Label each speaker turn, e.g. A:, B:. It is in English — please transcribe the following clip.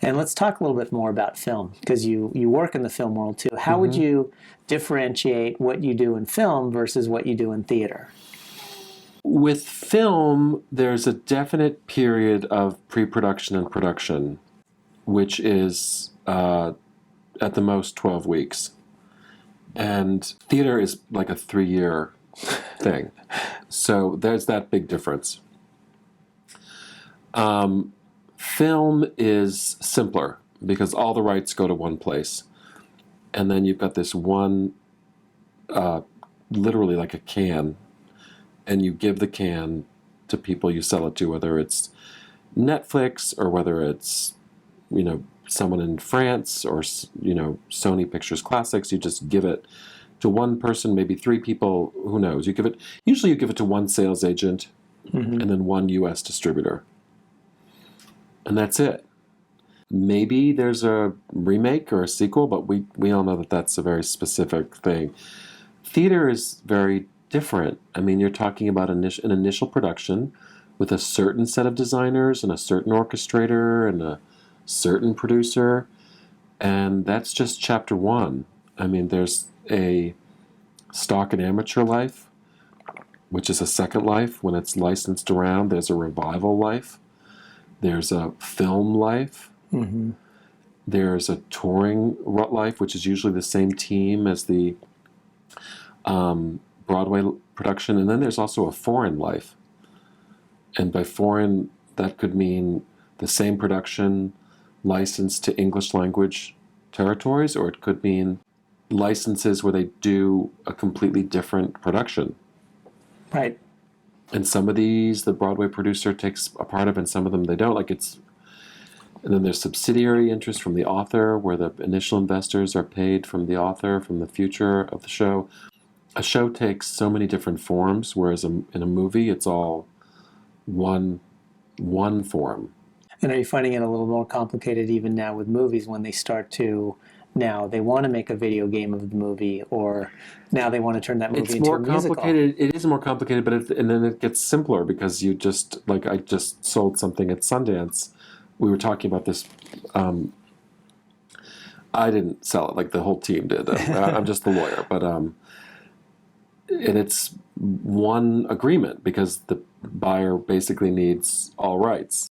A: And let's talk a little bit more about film, because you work in the film world too. How would you differentiate what you do in film versus what you do in theater?
B: With film, there's a definite period of pre-production and production, which is at the most 12 weeks. And theater is like a 3-year thing. So there's that big difference. Film is simpler because all the rights go to one place. And then you've got this one, literally like a can, and you give the can to people you sell it to, whether it's Netflix or whether it's, someone in France or, Sony Pictures Classics. You just give it to one person, maybe 3 people, who knows. Usually you give it to one sales agent and then one US distributor. And that's it. Maybe there's a remake or a sequel, but we all know that that's a very specific thing. Theater is very different. I mean, you're talking about an initial production with a certain set of designers and a certain orchestrator and a certain producer, and that's just chapter 1. I mean, there's a stock and amateur life, which is a second life when it's licensed around. There's a revival life. There's a film life. There's a touring life, which is usually the same team as the Broadway production. And then there's also a foreign life. And by foreign, that could mean the same production licensed to English language territories, or it could mean licenses where they do a completely different production.
A: Right.
B: And some of these, the Broadway producer takes a part of, and some of them they don't. And then there's subsidiary interest from the author, where the initial investors are paid from the author, from the future of the show. A show takes so many different forms, whereas in a movie, it's all one form.
A: And are you finding it a little more complicated even now with movies when they start to, now they want to make a video game of the movie, or now they want to turn that movie into a musical?
B: It's more complicated. It is more complicated, but and then it gets simpler because you just, like I just sold something at Sundance. We were talking about this. I didn't sell it, like the whole team did. I'm just the lawyer, but and it's one agreement because the buyer basically needs all rights.